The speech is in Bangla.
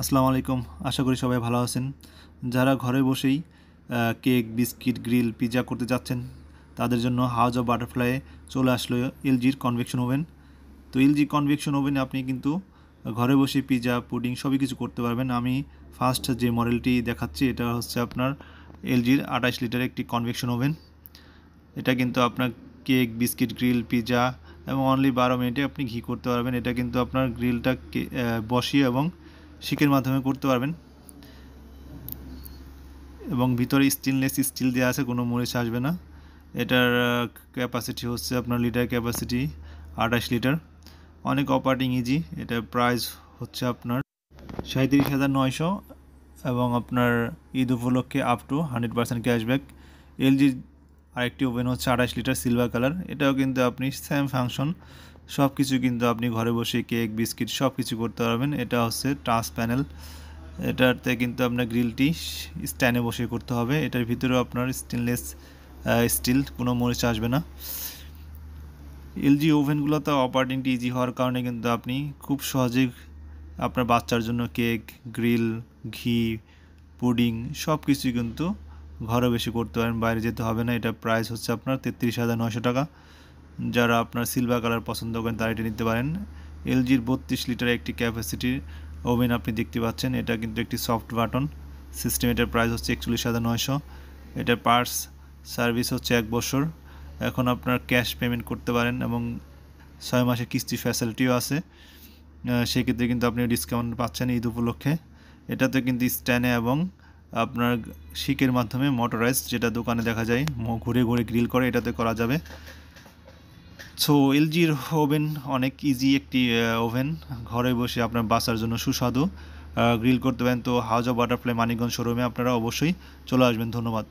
আসসালামু আলাইকুম। আশা করি সবাই ভালো আছেন। যারা ঘরে বসেই কেক, বিস্কিট, গ্রিল, পিৎজা করতে চাচ্ছেন তাদের জন্য হাউস অফ বাটারফ্লাইয়ে চলে আসলো এলজির কনভেকশন ওভেন। তো এলজি কনভেকশন ওভেনে আপনি কিন্তু ঘরে বসে পিৎজা, পুডিং সবই কিছু করতে পারবেন। আমি ফার্স্ট যে মডেলটি দেখাচ্ছি এটা হচ্ছে আপনার এলজির 28 লিটার একটি কনভেকশন ওভেন। এটা কিন্তু আপনার কেক, বিস্কিট, গ্রিল, পিৎজা এবং অনলি 12 মিনিটে আপনি ঘি করতে পারবেন। এটা কিন্তু আপনার গ্রিলটা বসিয়ে এবং শিকের মাধ্যমে করতে পারবেন এবং ভিতরে স্টেনলেস স্টিল দেওয়া আছে, কোনো মরিচা আসবে না। এটার ক্যাপাসিটি হচ্ছে আপনার লিটার ক্যাপাসিটি 28 লিটার। অনেক অপারেটিং ইজি। এটার প্রাইস হচ্ছে আপনার 37,900 এবং আপনার ঈদ উপলক্ষে আপ টু 100% ক্যাশব্যাক। এলজির আরেকটি ওভেন হচ্ছে 28 লিটার সিলভার কালার। এটাও কিন্তু আপনি সেম ফাংশন, সব কিছু কিন্তু আপনি ঘরে বসে কেক, বিস্কিট সব কিছু করতে পারবেন। এটা হচ্ছে টাচ প্যানেল। এটাতে কিন্তু আপনার গ্রিলটি স্ট্যান্ডে বসে করতে হবে। এটার ভিতরেও আপনার স্টেনলেস স্টিল, কোনো মরিচা আসবে না। এলজি ওভেনগুলোতে অপারেটিংটি ইজি হওয়ার কারণে কিন্তু আপনি খুব সহজেই আপনার বাচ্চার জন্য কেক, গ্রিল, ঘি, পুডিং সব কিছুই কিন্তু ঘরে বেশি করতে পারেন, বাইরে যেতে হবে না। এটা প্রাইস হচ্ছে আপনার 33,900 টাকা। যারা আপনার সিলভার কালার পছন্দ করেন তারা এটা নিতে পারেন। এলজির 32 লিটার একটি ক্যাপাসিটির ওভেন আপনি দেখতে পাচ্ছেন। এটা কিন্তু একটি সফট বাটন সিস্টেম। এটার প্রাইস হচ্ছে 41,900। এটার পার্টস সার্ভিস হচ্ছে 1 বছর। এখন আপনার ক্যাশ পেমেন্ট করতে পারেন এবং 6 মাসের কিস্তি ফ্যাসিলিটিও আছে। সেক্ষেত্রে কিন্তু আপনি ডিসকাউন্ট পাচ্ছেন ঈদ উপলক্ষে। এটাতে কিন্তু স্ট্যান্ডে এবং আপনার শিকের মাধ্যমে মোটরাইজড, যেটা দোকানে দেখা যায় ঘুরে ঘুরে গ্রিল করে, এটাতে করা যাবে। সো এলজির ওভেন অনেক ইজি একটি ওভেন, ঘরে বসে আপনার বাসার জন্য সুস্বাদু গ্রিল করতে পারেন। তো হাউস অফ বাটারফ্লাই মানিকগঞ্জ শোরুমে আপনারা অবশ্যই চলে আসবেন। ধন্যবাদ।